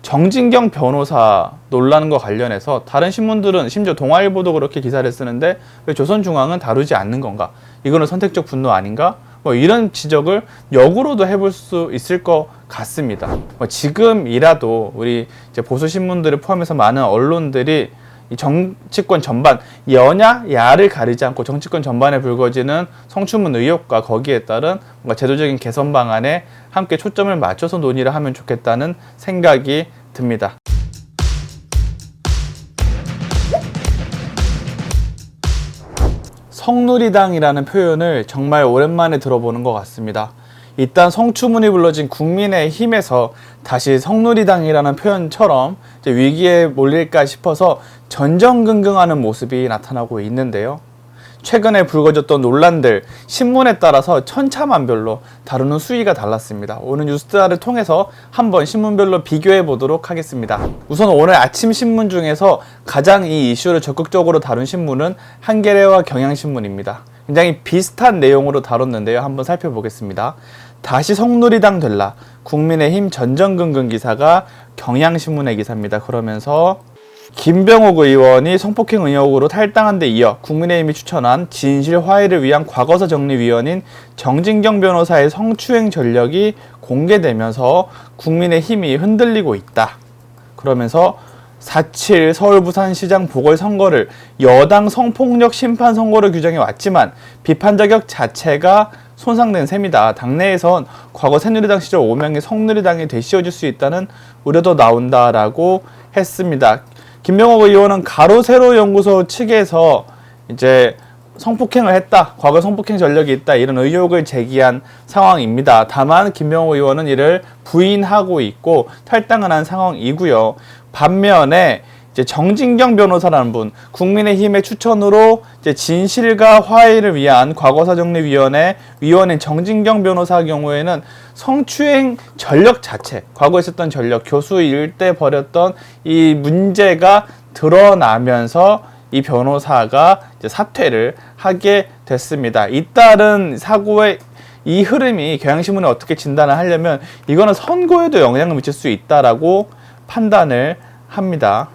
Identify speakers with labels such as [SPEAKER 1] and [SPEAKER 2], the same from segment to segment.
[SPEAKER 1] 정진경 변호사 논란과 관련해서 다른 신문들은 심지어 동아일보도 그렇게 기사를 쓰는데 왜 조선중앙은 다루지 않는 건가? 이거는 선택적 분노 아닌가? 이런 지적을 역으로도 해볼 수 있을 것 같습니다. 지금이라도 우리 이제 보수 신문들을 포함해서 많은 언론들이 이 정치권 전반, 여냐 야를 가리지 않고 정치권 전반에 불거지는 성추문 의혹과 거기에 따른 뭔가 제도적인 개선 방안에 함께 초점을 맞춰서 논의를 하면 좋겠다는 생각이 듭니다. 성누리당이라는 표현을 정말 오랜만에 들어보는 것 같습니다. 일단 성추문이 불러진 국민의힘에서 다시 성누리당이라는 표현처럼 이제 위기에 몰릴까 싶어서 전전긍긍하는 모습이 나타나고 있는데요. 최근에 불거졌던 논란들, 신문에 따라서 천차만별로 다루는 수위가 달랐습니다. 오늘 뉴스타를 통해서 한번 신문별로 비교해 보도록 하겠습니다. 우선 오늘 아침 신문 중에서 가장 이 이슈를 적극적으로 다룬 신문은 한겨레와 경향신문입니다. 굉장히 비슷한 내용으로 다뤘는데요. 한번 살펴보겠습니다. 다시 성누리당 될라, 국민의힘 전전긍긍 기사가 경향신문의 기사입니다. 그러면서 김병욱 의원이 성폭행 의혹으로 탈당한 데 이어 국민의힘이 추천한 진실 화해를 위한 과거사 정리위원인 정진경 변호사의 성추행 전력이 공개되면서 국민의힘이 흔들리고 있다. 그러면서 4.7 서울 부산시장 보궐선거를 여당 성폭력 심판 선거로 규정해 왔지만 비판 자격 자체가 손상된 셈이다. 당내에선 과거 새누리당 시절 5명이 성누리당이 되씌워질 수 있다는 우려도 나온다라고 했습니다. 김병욱 의원은 가로세로 연구소 측에서 이제 성폭행을 했다, 과거 성폭행 전력이 있다, 이런 의혹을 제기한 상황입니다. 다만 김병욱 의원은 이를 부인하고 있고 탈당을 한 상황이고요. 반면에 이제 정진경 변호사라는 분, 국민의힘의 추천으로 이제 진실과 화해를 위한 과거사정리위원회 위원인 정진경 변호사 경우에는 성추행 전력 자체, 과거에 있었던 전력, 교수일 때 벌였던 이 문제가 드러나면서 이 변호사가 이제 사퇴를 하게 됐습니다. 잇따른 사고의 이 흐름이 경향신문에 어떻게 진단을 하려면 이거는 선거에도 영향을 미칠 수 있다라고 판단을 합니다.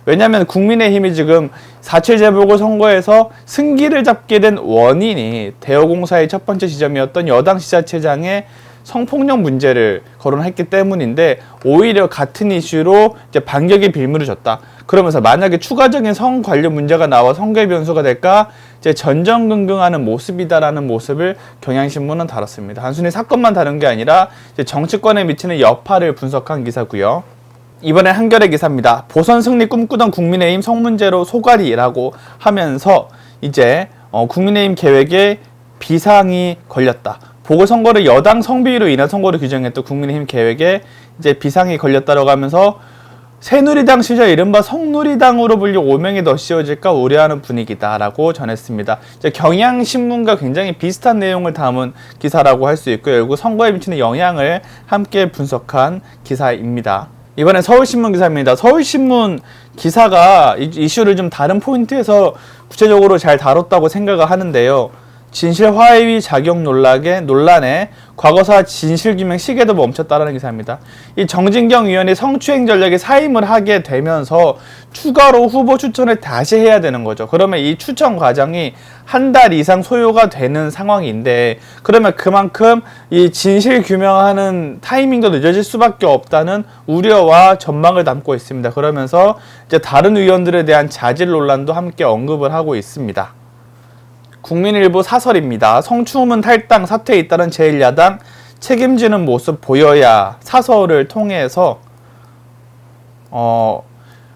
[SPEAKER 1] 왜냐하면 국민의힘이 지금 4.7 재보궐선거에서 승기를 잡게 된 원인이 대여공사의 첫 번째 지점이었던 여당 지자체장의 성폭력 문제를 거론했기 때문인데 오히려 같은 이슈로 이제 반격의 빌미를 줬다. 그러면서 만약에 추가적인 성 관련 문제가 나와 선거의 변수가 될까 이제 전전긍긍하는 모습이다라는 모습을 경향신문은 다뤘습니다. 단순히 사건만 다룬 게 아니라 이제 정치권에 미치는 여파를 분석한 기사고요. 이번엔 한겨레 기사입니다. 보선 승리 꿈꾸던 국민의힘 성문제로 소갈이라고 하면서 이제 국민의힘 계획에 비상이 걸렸다. 보궐선거를 여당 성비위로 인한 선거를 규정했던 국민의힘 계획에 이제 비상이 걸렸다라고 하면서 새누리당 시절 이른바 성누리당으로 불리고 5명이 더 씌워질까 우려하는 분위기다라고 전했습니다. 이제 경향신문과 굉장히 비슷한 내용을 담은 기사라고 할 수 있고요. 결국 선거에 미치는 영향을 함께 분석한 기사입니다. 이번엔 서울신문 기사입니다. 서울신문 기사가 이슈를 좀 다른 포인트에서 구체적으로 잘 다뤘다고 생각을 하는데요. 진실 화해위 자격 논란에 과거사 진실규명 시계도 멈췄다라는 기사입니다. 이 정진경 의원이 성추행 전략에 사임을 하게 되면서 추가로 후보 추천을 다시 해야 되는 거죠. 그러면 이 추천 과정이 한 달 이상 소요가 되는 상황인데 그러면 그만큼 이 진실 규명하는 타이밍도 늦어질 수밖에 없다는 우려와 전망을 담고 있습니다. 그러면서 이제 다른 의원들에 대한 자질 논란도 함께 언급을 하고 있습니다. 국민일보 사설입니다. 성추문 탈당 사퇴에 잇따른 제1야당 책임지는 모습 보여야 사설을 통해서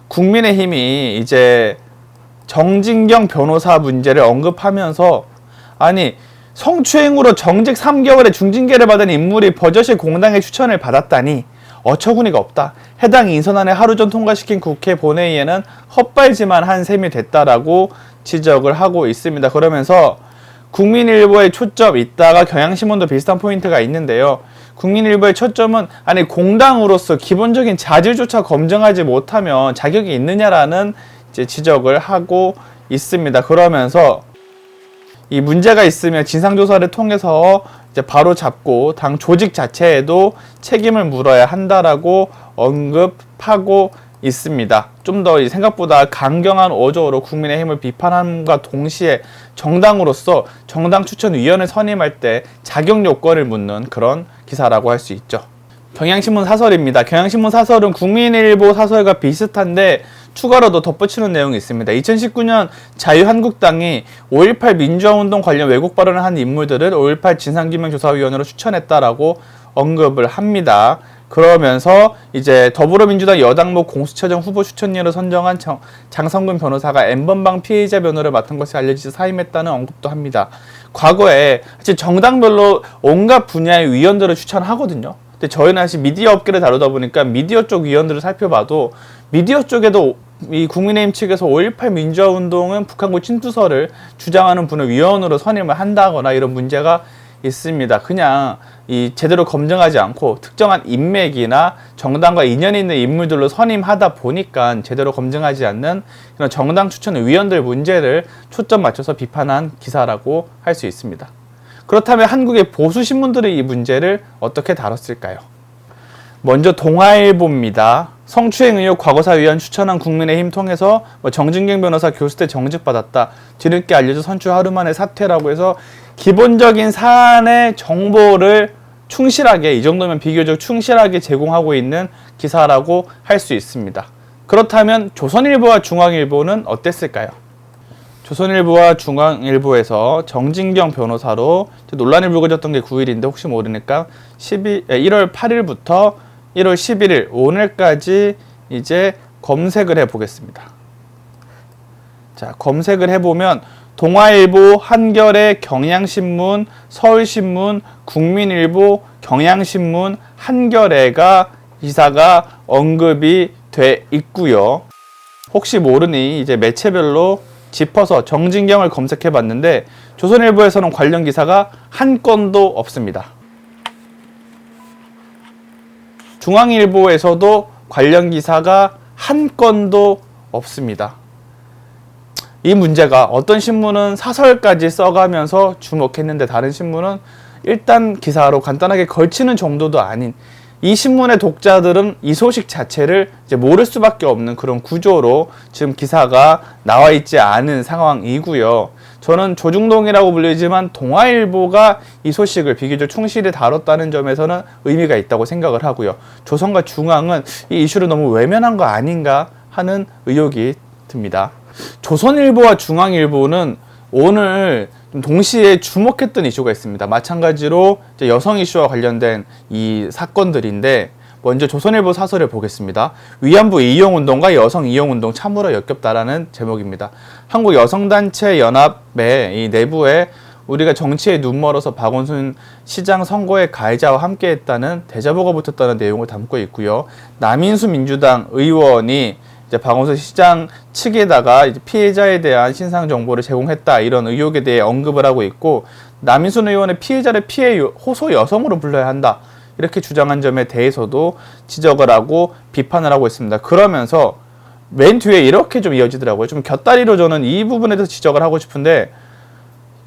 [SPEAKER 1] 국민의힘이 이제 정진경 변호사 문제를 언급하면서 아니 성추행으로 정직 3개월의 중징계를 받은 인물이 버젓이 공당의 추천을 받았다니 어처구니가 없다. 해당 인선안에 하루 전 통과시킨 국회 본회의에는 헛발질만 한 셈이 됐다라고 지적을 하고 있습니다. 그러면서 국민일보의 초점, 이따가 경향신문도 비슷한 포인트가 있는데요. 국민일보의 초점은 아니 공당으로서 기본적인 자질조차 검증하지 못하면 자격이 있느냐라는 이제 지적을 하고 있습니다. 그러면서 이 문제가 있으면 진상조사를 통해서 이제 바로 잡고 당 조직 자체에도 책임을 물어야 한다라고 언급하고 있습니다. 좀 더 생각보다 강경한 어조로 국민의힘을 비판함과 동시에 정당으로서 정당 추천위원을 선임할 때 자격 요건을 묻는 그런 기사라고 할 수 있죠. 경향신문 사설입니다. 경향신문 사설은 국민일보 사설과 비슷한데 추가로 더 덧붙이는 내용이 있습니다. 2019년 자유한국당이 5.18 민주화운동 관련 왜곡 발언을 한 인물들을 5.18 진상규명조사위원으로 추천했다라고 언급을 합니다. 그러면서 이제 더불어민주당 여당목 공수처장 후보 추천인으로 선정한 장성근 변호사가 N번방 피해자 변호를 맡은 것이 알려지자 사임했다는 언급도 합니다. 과거에 사실 정당별로 온갖 분야의 위원들을 추천하거든요. 근데 저희는 사실 미디어 업계를 다루다 보니까 미디어 쪽 위원들을 살펴봐도 미디어 쪽에도 이 국민의힘 측에서 5.18 민주화운동은 북한군 침투설을 주장하는 분을 위원으로 선임을 한다거나 이런 문제가 있습니다. 그냥 이 제대로 검증하지 않고 특정한 인맥이나 정당과 인연이 있는 인물들로 선임하다 보니까 제대로 검증하지 않는 그런 정당 추천 위원들 문제를 초점 맞춰서 비판한 기사라고 할 수 있습니다. 그렇다면 한국의 보수 신문들이 이 문제를 어떻게 다뤘을까요? 먼저 동아일보입니다. 성추행 의혹 과거사위원 추천한 국민의힘 통해서 정진경 변호사 교수대 정직받았다. 뒤늦게 알려져 선출 하루 만에 사퇴라고 해서 기본적인 사안의 정보를 충실하게, 이 정도면 비교적 충실하게 제공하고 있는 기사라고 할 수 있습니다. 그렇다면 조선일보와 중앙일보는 어땠을까요? 조선일보와 중앙일보에서 정진경 변호사로 논란이 불거졌던 게 9일인데 혹시 모르니까 1월 8일부터 1월 11일 오늘까지 이제 검색을 해보겠습니다. 자, 검색을 해보면 동아일보, 한겨레, 경향신문, 서울신문, 국민일보, 경향신문, 한겨레가 기사가 언급이 돼 있고요. 혹시 모르니 이제 매체별로 짚어서 정진경을 검색해 봤는데 조선일보에서는 관련 기사가 한 건도 없습니다. 중앙일보에서도 관련 기사가 한 건도 없습니다. 이 문제가 어떤 신문은 사설까지 써가면서 주목했는데 다른 신문은 일단 기사로 간단하게 걸치는 정도도 아닌, 이 신문의 독자들은 이 소식 자체를 이제 모를 수밖에 없는 그런 구조로 지금 기사가 나와 있지 않은 상황이고요. 저는 조중동이라고 불리지만 동아일보가 이 소식을 비교적 충실히 다뤘다는 점에서는 의미가 있다고 생각을 하고요. 조선과 중앙은 이 이슈를 너무 외면한 거 아닌가 하는 의혹이 듭니다. 조선일보와 중앙일보는 오늘 동시에 주목했던 이슈가 있습니다. 마찬가지로 이제 여성 이슈와 관련된 이 사건들인데, 먼저 조선일보 사설을 보겠습니다. 위안부 이용운동과 여성 이용운동 참으로 역겹다라는 제목입니다. 한국 여성단체 연합의 이 내부에 우리가 정치에 눈멀어서 박원순 시장 선거의 가해자와 함께했다는 대자보가 붙었다는 내용을 담고 있고요. 남인수 민주당 의원이 이제 박원순 시장 측에다가 이제 피해자에 대한 신상 정보를 제공했다, 이런 의혹에 대해 언급을 하고 있고, 남인순 의원의 피해자를 피해 호소 여성으로 불러야 한다, 이렇게 주장한 점에 대해서도 지적을 하고 비판을 하고 있습니다. 그러면서 맨 뒤에 이렇게 좀 이어지더라고요. 좀 곁다리로 저는 이 부분에 대해서 지적을 하고 싶은데,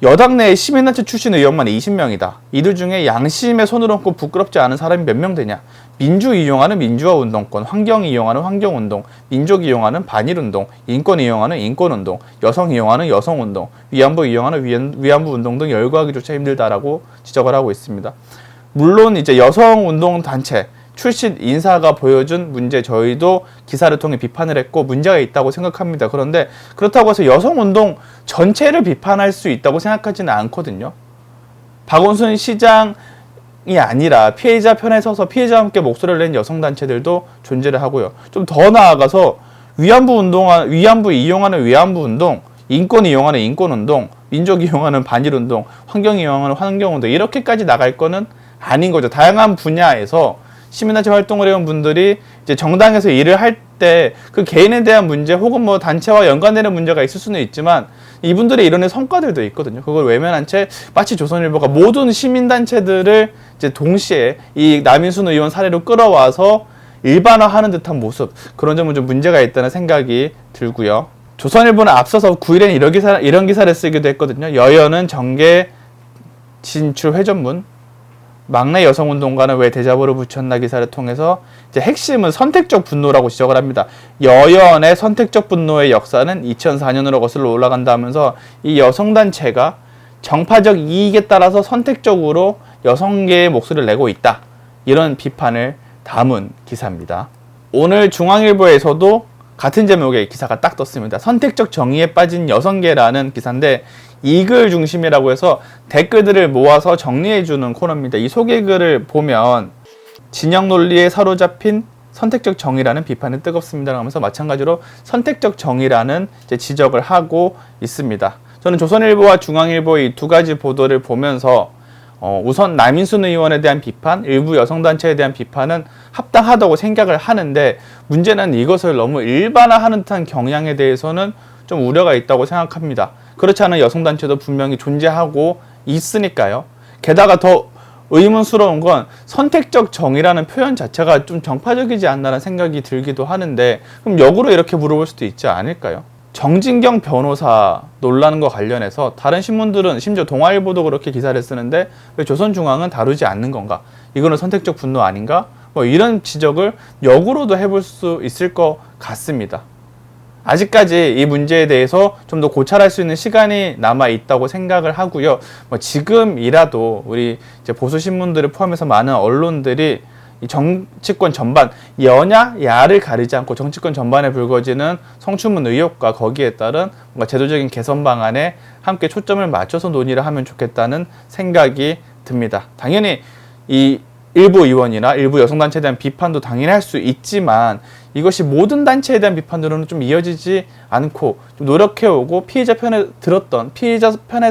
[SPEAKER 1] 여당 내 시민단체 출신 의원만 20명이다. 이들 중에 양심의 손을 얹고 부끄럽지 않은 사람이 몇 명 되냐. 민주 이용하는 민주화 운동권, 환경 이용하는 환경운동, 민족 이용하는 반일운동, 인권 이용하는 인권운동, 여성 이용하는 여성운동, 위안부 이용하는 위안부 운동 등 열거하기조차 힘들다라고 지적을 하고 있습니다. 물론 이제 여성운동 단체 출신 인사가 보여준 문제, 저희도 기사를 통해 비판을 했고 문제가 있다고 생각합니다. 그런데 그렇다고 해서 여성운동 전체를 비판할 수 있다고 생각하지는 않거든요. 박원순 시장이 아니라 피해자 편에 서서 피해자와 함께 목소리를 낸 여성단체들도 존재를 하고요. 좀 더 나아가서 위안부 이용하는 위안부 운동, 인권 이용하는 인권운동, 민족 이용하는 반일운동, 환경 이용하는 환경운동, 이렇게까지 나갈 거는 아닌 거죠. 다양한 분야에서 시민단체 활동을 해온 분들이 이제 정당에서 일을 할 때 그 개인에 대한 문제 혹은 뭐 단체와 연관되는 문제가 있을 수는 있지만 이분들의 이론의 성과들도 있거든요. 그걸 외면한 채 마치 조선일보가 모든 시민단체들을 이제 동시에 이 남인순 의원 사례로 끌어와서 일반화하는 듯한 모습, 그런 점은 좀 문제가 있다는 생각이 들고요. 조선일보는 앞서서 9일에는 이런 기사를 쓰기도 했거든요. 여연은 정계 진출 회전문, 막내 여성운동가는 왜 대자보를 붙였나 기사를 통해서 이제 핵심은 선택적 분노라고 지적을 합니다. 여연의 선택적 분노의 역사는 2004년으로 거슬러 올라간다 하면서 이 여성단체가 정파적 이익에 따라서 선택적으로 여성계의 목소리를 내고 있다. 이런 비판을 담은 기사입니다. 오늘 중앙일보에서도 같은 제목의 기사가 딱 떴습니다. 선택적 정의에 빠진 여성계라는 기사인데 이 글 중심이라고 해서 댓글들을 모아서 정리해주는 코너입니다. 이 소개글을 보면 진영 논리에 사로잡힌 선택적 정의라는 비판은 뜨겁습니다 하면서 마찬가지로 선택적 정의라는 지적을 하고 있습니다. 저는 조선일보와 중앙일보의 이 두 가지 보도를 보면서 우선 남인순 의원에 대한 비판, 일부 여성단체에 대한 비판은 합당하다고 생각을 하는데 문제는 이것을 너무 일반화하는 듯한 경향에 대해서는 좀 우려가 있다고 생각합니다. 그렇지 않은 여성단체도 분명히 존재하고 있으니까요. 게다가 더 의문스러운 건 선택적 정의라는 표현 자체가 좀 정파적이지 않나라는 생각이 들기도 하는데 그럼 역으로 이렇게 물어볼 수도 있지 않을까요? 정진경 변호사 논란과 관련해서 다른 신문들은 심지어 동아일보도 그렇게 기사를 쓰는데 왜 조선중앙은 다루지 않는 건가? 이거는 선택적 분노 아닌가? 뭐 이런 지적을 역으로도 해볼 수 있을 것 같습니다. 아직까지 이 문제에 대해서 좀 더 고찰할 수 있는 시간이 남아 있다고 생각을 하고요. 뭐 지금이라도 우리 이제 보수 신문들을 포함해서 많은 언론들이 이 정치권 전반, 여냐 야를 가리지 않고 정치권 전반에 불거지는 성추문 의혹과 거기에 따른 뭔가 제도적인 개선 방안에 함께 초점을 맞춰서 논의를 하면 좋겠다는 생각이 듭니다. 당연히 이 일부 의원이나 일부 여성단체에 대한 비판도 당연히 할 수 있지만 이것이 모든 단체에 대한 비판으로는 좀 이어지지 않고 좀 노력해오고 피해자 편에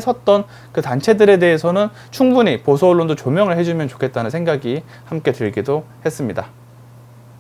[SPEAKER 1] 섰던 그 단체들에 대해서는 충분히 보수 언론도 조명을 해주면 좋겠다는 생각이 함께 들기도 했습니다.